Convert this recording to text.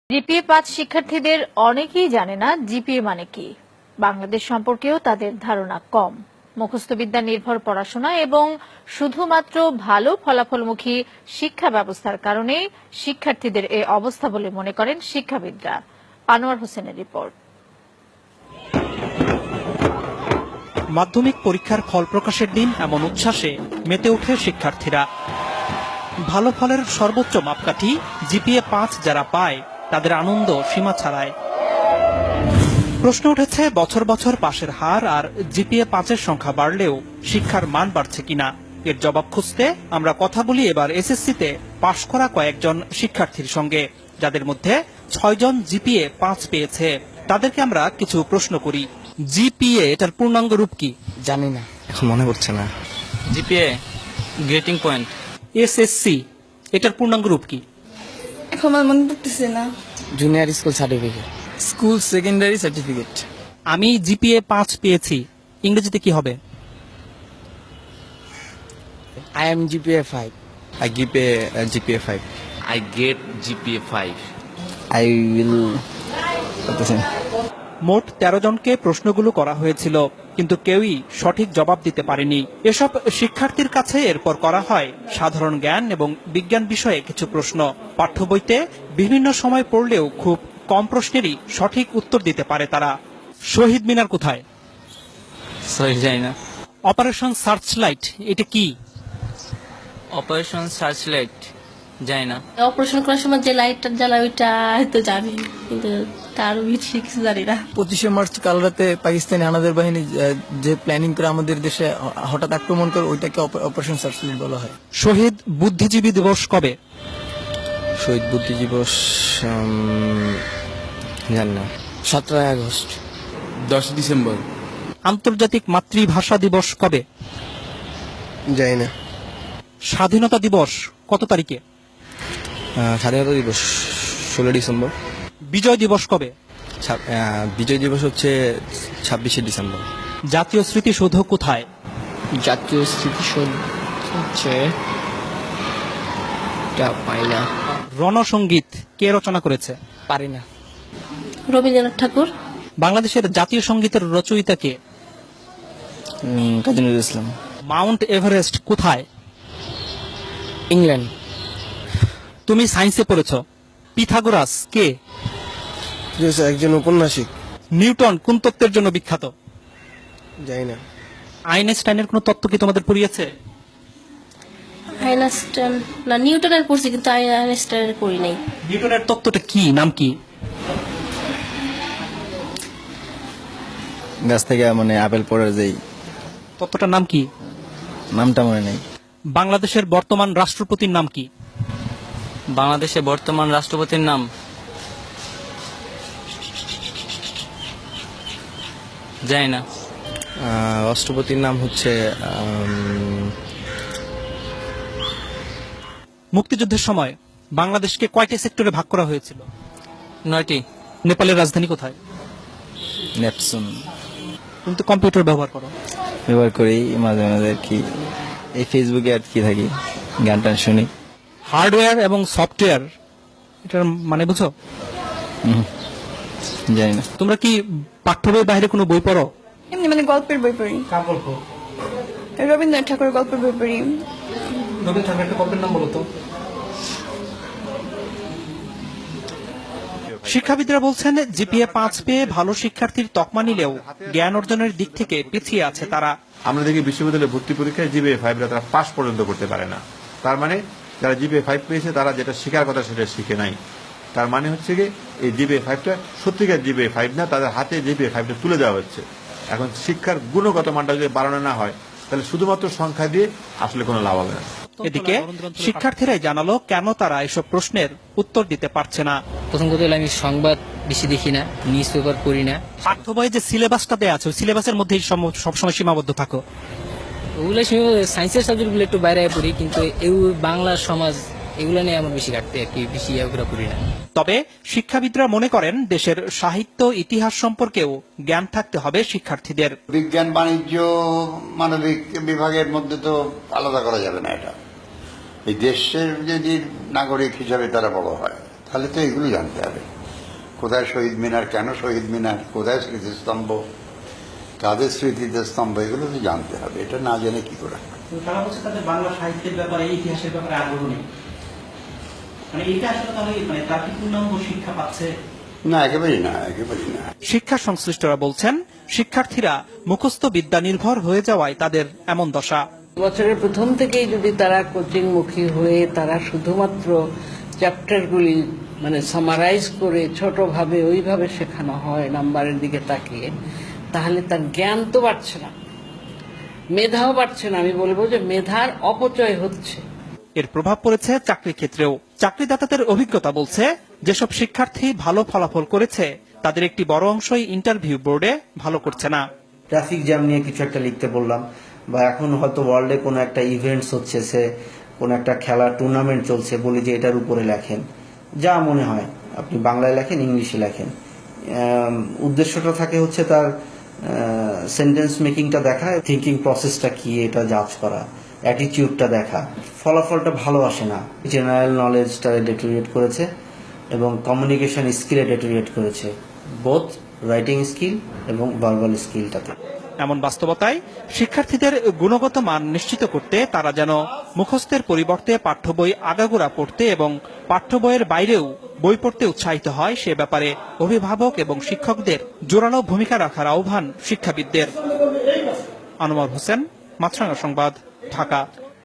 জিপিএ-5 শিক্ষার্থীদের অনেকেই জানে না জিপিএ মানে কি। বাংলাদেশ সম্পর্কেও তাদের ধারণা কম। মুখস্থবিদ্যা নির্ভর পড়াশোনা এবং শুধুমাত্র ভালো ফলাফলমুখী শিক্ষা ব্যবস্থার কারণে শিক্ষার্থীদের এই অবস্থা বলে মনে করেন শিক্ষাবিদরা। আনোয়ার হোসেনের রিপোর্ট। মাধ্যমিক পরীক্ষার ফল প্রকাশের দিন এমন উচ্ছ্বাসে মেতে ওঠে শিক্ষার্থীরা। ভালো ফলের সর্বোচ্চ মাপকাঠি জিপিএ-5 যারা পায় তাদের আনন্দ সীমা ছাড়ায়। প্রশ্ন উঠেছে বছর বছর পাশের হার আর জিপিএ-5 সংখ্যা বাড়লেও শিক্ষার মান বাড়ছে কিনা। এর জবাব খুঁজতে আমরা কথা বলি এবার এসএসসিতে পাশ করা কয়েকজন শিক্ষার্থীর সঙ্গে, যাদের মধ্যে 6 জন জিপিএ-5 পেয়েছে। তাদেরকে আমরা কিছু প্রশ্ন করি। জিপিএ এটার পূর্ণাঙ্গ রূপ কি? জানি না, এখন মনে পড়ছে না। GPA grating point. এসএসসি এটার পূর্ণাঙ্গ রূপ কি? এখন আমার মনে পড়তেছে না। Junior school certificate. School secondary certificate. আমি জিপিএ-5 পেয়েছি, ইংরেজিতে কি হবে? I am GPA 5. I give a GPA 5. I get GPA 5. I will. মোট 13 জনকে প্রশ্নগুলো করা হয়েছিল, কিন্তু কেউই সঠিক জবাব দিতে পারেনি। এসব শিক্ষার্থীর কাছে এরপর করা হয় সাধারণ জ্ঞান এবং বিজ্ঞান বিষয়ে কিছু প্রশ্ন। পাঠ্য বইতে বিভিন্ন সময় পড়লেও খুব কম প্রশ্নেরই সঠিক উত্তর দিতে পারে তারা। শহীদ মিনার কোথায়? সরি, জানি না। অপারেশন সার্চলাইট এটা কি? অপারেশন সার্চলাইট জানি না। অপারেশন করার সময় যে লাইটটা জ্বালা ওইটা হয়তো জানি, কিন্তু তার বেশি কিছু জানি না। 25শে মার্চ কাল রাতে পাকিস্তানি হানাদার বাহিনী যে প্ল্যানিং করে আমাদের দেশে হঠাৎ আক্রমণ করে, ওইটাকে অপারেশন সার্চলাইট বলা হয়। শহীদ বুদ্ধিজীবী দিবস কবে? শহীদ বুদ্ধি দিবস জানি না। 17 আগস্ট। 10 ডিসেম্বর। আন্তর্জাতিক মাতৃভাষা দিবস কবে? জানি না। স্বাধীনতা দিবস কত তারিখে? স্বাধীনতা দিবস 16 ডিসেম্বর। বিজয় দিবস কবে? বিজয় দিবস হচ্ছে 26শে ডিসেম্বর। জাতীয় স্মৃতিসৌধ কোথায়? জাতীয় স্মৃতিসৌধ হচ্ছে পাই না। রণসঙ্গীত কে রচনা করেছে? পারি না। রবীন্দ্রনাথ ঠাকুর। বাংলাদেশের জাতীয় সঙ্গীতের রচয়িতা কে? কাজী নজরুল ইসলাম। মাউন্ট এভারেস্ট কোথায়? ইংল্যান্ড। তুমি সায়েন্সে পড়েছ। পিথাগোরাস কে? একজন ঔপন্যাসিক। নিউটন কোন তত্ত্বের জন্য বিখ্যাত? জানি না। আইনস্টাইনের কোন তত্ত্ব কি তোমাদের পড়িয়েছে? আইনস্টাইন না, নিউটনের পড়ছি, কিন্তু আইনস্টাইনের পড়ি নাই। নিউটনের তত্ত্বটা কি, নাম কি? গাছ থেকে মানে আপেল পড়ার যেই তত্ত্বটার নাম কি? নামটা মনে নেই। বাংলাদেশের বর্তমান রাষ্ট্রপতির নাম কি? বাংলাদেশের বর্তমান রাষ্ট্রপতির নাম জানি না। রাষ্ট্রপতির নাম হচ্ছে মুক্তিযুদ্ধের সময় বাংলাদেশকে কয়টি সেক্টরে ভাগ করা হয়েছিল? 9টি। নেপালের রাজধানী কোথায়? নেপসুন। তুমি তো কম্পিউটার ব্যবহার করো। ব্যবহার করি মাঝে মাঝে আর কি, এই ফেসবুকে আর কি থাকি, গান টান শুনি। হার্ডওয়্যার এবং সফটওয়্যার এটার মানে বুঝো? জানি না। তোমরা কি পাঠ্য বইয়ের বাইরে কোনো বই পড়ো? এমনি মানে গল্পের বই পড়ি। কার গল্প? রবীন্দ্রনাথ ঠাকুরের গল্পের বই পড়ি। রবীন্দ্রনাথ ঠাকুরের একটা গল্পের নাম বলো তো। শিক্ষাবিদরা বলছেন জিপিএ-5 পেয়ে ভালো শিক্ষার্থীর তকমা নিলেও জ্ঞান অর্জনের দিক থেকে পিছিয়ে আছে তারা। আমরা দেখি বিশ্ববিদ্যালয়ে ভর্তি পরীক্ষায় জিপিএ-5 তারা পাস পর্যন্ত করতে পারে না। তার মানে যারা জিপিএ-5 পেয়েছে তারা যেটা শেখার কথা সেটা শিখে নাই। তার মানে হচ্ছে কি এই জিপিএ-5টা সত্যিকার জিপিএ-5 না, তাদের হাতে জিপিএ-5টা তুলে দেওয়া হচ্ছে। এখন শিক্ষার গুণগত মানটা যদি বাড়ানো না হয়, তাহলে শুধুমাত্র সংখ্যা দিয়ে আসলে কোনো লাভ হবে না। এদিকে শিক্ষার্থীরাই জানালো কেন তারা এসব প্রশ্নের উত্তর দিতে পারছে না। প্রথম কথা হলো আমি সংবাদ বেশি দেখি না, নিউজ পেপার পড়ি না। পাঠ্য বইয়ে যে সিলেবাসটা দেওয়া আছে ওই সিলেবাসের মধ্যেই সবসময় সীমাবদ্ধ থাকো। ওগুলো সায়েন্সের সাবজেক্টগুলো একটু বাইরে পড়ি, কিন্তু বাংলা সমাজ এগুলো নিয়ে আমার বেশি কাটতে আর কি, বেশি পড়ি না। তবে শিক্ষাবিদরা মনে করেন দেশের সাহিত্য ইতিহাস সম্পর্কেও জ্ঞান থাকতে হবে শিক্ষার্থীদের। বিজ্ঞান, বাণিজ্য, মানবিক বিভাগের মধ্যে তো আলাদা করা যাবে না। এটা এই দেশের যদি নাগরিক হিসাবে তারা বড় হয়, তাহলে তো এগুলো জানতে হবে। কোথায় শহীদ মিনার, কেন শহীদ মিনার, কোথায় স্মৃতিস্তম্ভ, কাদের স্মৃতিতে স্তম্ভ, এগুলো তো জানতে হবে। এটা না জেনে কি করে? তারা বলছে তাদের বাংলা সাহিত্যের ব্যাপারে, ইতিহাসের ব্যাপারে আগ্রহ নেই। মানে এটা আসলে তাহলে মানে তার কি পূর্ণাঙ্গ শিক্ষা পাচ্ছে? না, একেবারেই না, একেবারেই না। শিক্ষা সংশ্লিষ্টরা বলছেন, শিক্ষার্থীরা মুখস্থ বিদ্যা নির্ভর হয়ে যাওয়ায় তাদের এমন দশা। বছরের প্রথম থেকেই যদি তারা কোচিংমুখী হয়ে তারা শুধুমাত্র চ্যাপ্টারগুলি মানে সামারাইজ করে ছোটভাবে ওইভাবে শেখানো হয় নাম্বারের দিকে তাকিয়ে, তাহলে তার জ্ঞান তো বাড়ছে না, মেধাও বাড়ছে না। আমি বলবো যে মেধার অপচয় হচ্ছে। এর প্রভাব পড়েছে চাকরি ক্ষেত্রেও। চাকরিদাতাদের অভিজ্ঞতা বলছে, যেসব শিক্ষার্থী ভালো ফলাফল করেছে তাদের একটি বড় অংশই ইন্টারভিউ বোর্ডে ভালো করছে না। ট্রাফিক জ্যাম নিয়ে কিছু একটা লিখতে বললাম, বা এখন হয়তো ওয়ার্ল্ডে কোনো একটা ইভেন্টস হচ্ছে, সে কোনো একটা খেলার টুর্নামেন্ট চলছে, বলি যে এটার উপরে লেখেন, যা মনে হয় আপনি বাংলায় লেখেন, ইংলিশে লেখেন। উদ্দেশ্যটা থাকে হচ্ছে তার সেন্টেন্স মেকিংটা দেখা, থিঙ্কিং প্রসেসটা কি এটা জাজ করা, অ্যাটিটিউডটা দেখা। ফলাফলটা ভালো আসে না। জেনারেল নলেজটা ডেটোরিয়েট করেছে এবং কমিউনিকেশন স্কিলে ডেটোরিয়েট করেছে, বোথ রাইটিং স্কিল এবং ভার্বাল স্কিলটাতে। এমন বাস্তবতায় শিক্ষার্থীদের গুণগত মান নিশ্চিত করতে তারা যেন মুখস্থের পরিবর্তে পাঠ্য বই আগাগোড়া পড়তে এবং পাঠ্য বইয়ের বাইরেও বই পড়তে উৎসাহিত হয়, সে ব্যাপারে অভিভাবক এবং শিক্ষকদের জোরালো ভূমিকা রাখার আহ্বান শিক্ষাবিদদের। আনোয়ার হোসেন, মাছরাঙা সংবাদ, ঢাকা।